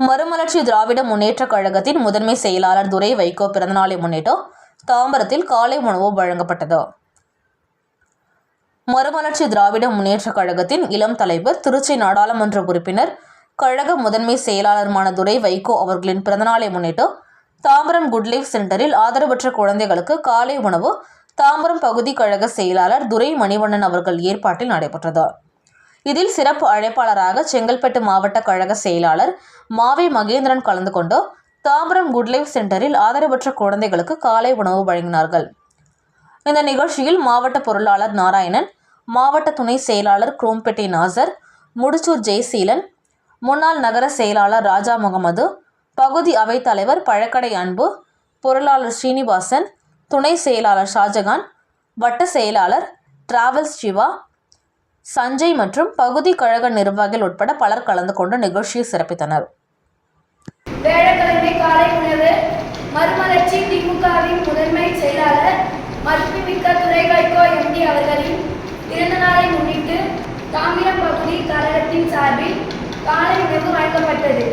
மறுமலர்ச்சி திராவிட முன்னேற்றக் கழகத்தின் முதன்மை செயலாளர் துரை வைகோ பிறந்தநாளை முன்னிட்டு தாம்பரத்தில் காலை உணவு வழங்கப்பட்டது. மறுமலர்ச்சி திராவிட முன்னேற்றக் கழகத்தின் இளம் தலைவர், திருச்சி நாடாளுமன்ற உறுப்பினர், கழக முதன்மை செயலாளருமான துரை வைகோ அவர்களின் பிறந்தநாளை முன்னிட்டு தாம்பரம் குட் லைஃப் சென்டரில் ஆதரவற்ற குழந்தைகளுக்கு காலை உணவு தாம்பரம் பகுதி கழக செயலாளர் துரை மணிவண்ணன் அவர்கள் ஏற்பாட்டில் நடைபெற்றது. இதில் சிறப்பு அழைப்பாளராக செங்கல்பட்டு மாவட்ட கழக செயலாளர் மாவே மகேந்திரன் கலந்து கொண்டு தாம்பரம் குட் லைஃப் சென்டரில் ஆதரவற்ற குழந்தைகளுக்கு காலை உணவு வழங்கினார்கள். இந்த நிகழ்ச்சியில் மாவட்ட பொருளாளர் நாராயணன், மாவட்ட துணை செயலாளர் குரோம்பேட்டை நாசர், முடிச்சூர் ஜெயசீலன், முன்னாள் நகர செயலாளர் ராஜா முகமது, பகுதி அவைத் தலைவர் பழக்கடை அன்பு, பொருளாளர் ஸ்ரீனிவாசன், துணை செயலாளர் ஷாஜகான், வட்ட செயலாளர் டிராவல்ஸ் சிவா, சஞ்சய் மற்றும் பகுதி கழக நிர்வாகிகள் உட்பட பலர் கலந்து கொண்டு நிகழ்ச்சியை சிறப்பித்தனர். வேளக்கிழமை காலை உணவு மறுமலர்ச்சி திமுகவின் முதன்மை செயலாளர் மதிப்புமிக்க துரை வைகோ எம்பி அவர்களின் பிறந்த நாளை முன்னிட்டு தாம்பரம் பகுதி கழகத்தின் சார்பில் காலை உணவு வழங்கப்பட்டது.